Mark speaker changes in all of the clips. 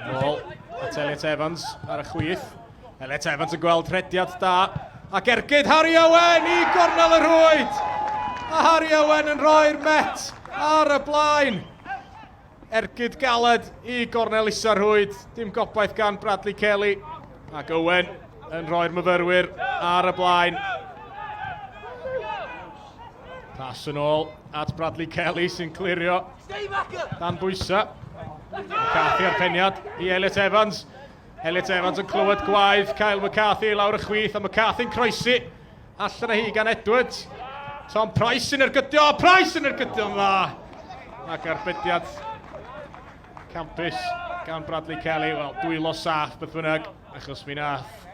Speaker 1: Nôl at Elliot Evans ar y chwith. Elliot Evans yn gweld rhediad da. Ac ergyd Harry Owen i gornel y rwyd. A Harry Owen yn rhoi'r Met ar y blaen. Ergyd galed i gornel isa'r rwyd. Dim gobaith gan Bradley Kelly. Ac Owen yn rhoi'r myfyrwyr ar y blaen. Pas yn ôl at Bradley Kelly sy'n clirio dan bwysa. McCarthy ar peniad i Elliot Evans. Elliot Evans yn clywed gwaith Kyle McCarthy lawr y chwith a McCarthy'n croesi allan o hi gan Edwards. Tom Price yn ergydio, Price yn ergydio yn dda. Ac arbediad campus gan Bradley Kelly. Wel, dwylo saff beth bynnag achos mi nath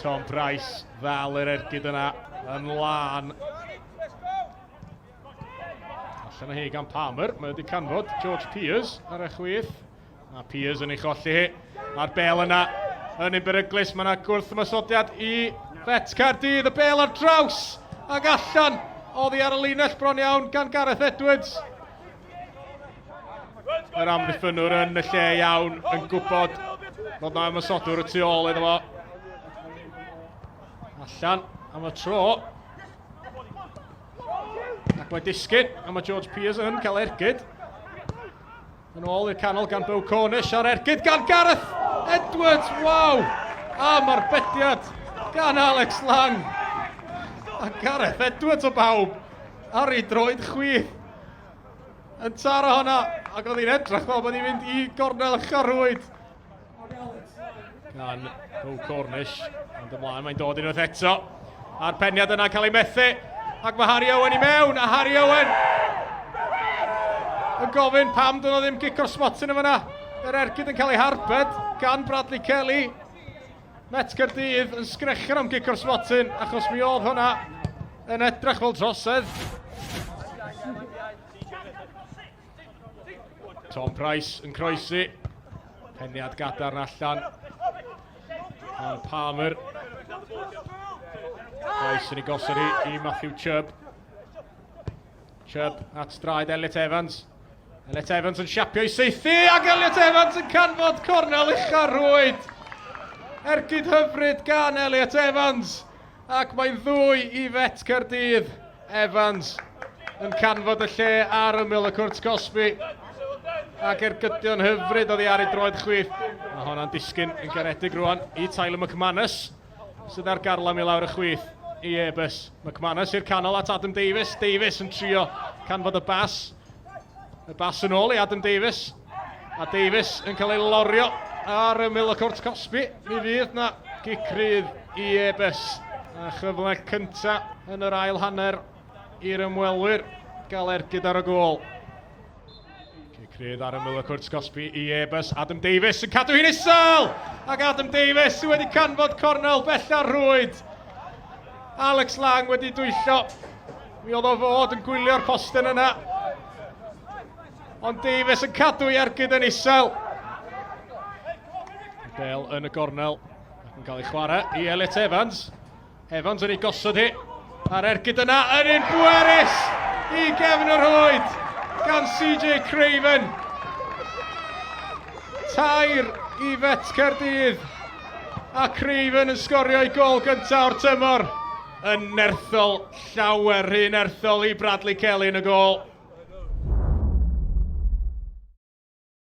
Speaker 1: Tom Price ddal yr ergyd yna yn lan. Allan o hi gan Palmer, mae wedi canfod George Peers ar y chwith. Mae Peers yn ei cholli hi. Mae'r bel yna yn un beryglus. Mae yna gwrthymysodiad i Met Caerdydd. Y bel ar draws ac allan. Oddi ar y linell bron iawn gan Gareth Edwards. Yr amddiffynwr yn y lle iawn yn gwybod fod na ymysodwr y tu ôl iddo fo. Allan am y tro. Ac mae disgyn, a mae George Peers yn cael ergyd. Yn ôl i'r canol gan Beau Cornish ar ergyd gan Gareth Edwards, waw! Am arbediad gan Alex Lang. A Gareth Edwards o bawb ar ei droed chwith. Yn taro honna, ac oedd hi'n edrych fel bod hi'n mynd i gornel ucharwyd. Gan Beau Cornish, ond ymlaen mae'n dod unwaith eto. A'r peniad yna'n cael ei methu. Ac mae Harry Owen i mewn, a Harry Owen yn gofyn pam dyn nhw ddim gicro'r smotin yma yna. Yr ergyd yn cael ei harbed gan Bradley Kelly. Met Caerdydd yn sgrechian am gicro'r smotin achos mi oedd hwnna yn edrych fel drosedd. Tom Price yn croesi. Peniad gadarn allan. A'n Palmer. Price yn ei gosod i Matthew Chubb. Chubb at straed Elliot Evans. Elliot Evans yn siapio i seithi ac Elliot Evans yn canfod cornel uchar rwyd. Ergyd hyfryd gan Elliot Evans. Ac mae'n ddwy i Met Caerdydd. Evans yn canfod y lle ar ymyl y cwrt Cosby. Ac ergydio'n hyfryd oddi ar ei droed chwith. Mae hwnna'n disgyn yn garedig rwan i Tyler McManus sydd ar garlam i lawr y chwith i Airbus. McManus i'r canol at Adam Davies. Davies yn trio canfod y bas. Y bas yn ôl i Adam Davies. A Davies yn cael ei lorio ar ymyl y cwrt Cosby. Mi fydd na gicrydd i Airbus. A chyfle cynta yn yr ail hanner i'r ymwelwyr gael ergyd ar y gôl. Gicrydd ar ymyl y cwrt Cosby i Airbus. Adam Davies yn cadw hi'n isel! Ac Adam Davies wedi canfod cornel bella'r rwyd. Alex Lang wedi dwyllo. Mi oedd o fod yn gwylio'r posten yna. Ond Davies yn cadw i ergyd yn isel. Bel yn y gornel. Ac yn cael ei chwarae i Elliot Evans. Evans yn ei gosod hi. A'r ergyd yna yn un bwerus i gefn yr rwyd gan CJ Craven. Tair i Met Caerdydd. A Craven yn sgorio ei gol gyntaf o'r tymor. Yn nerthol, llawer rhy nerthol i Bradley Kelly yn y gol.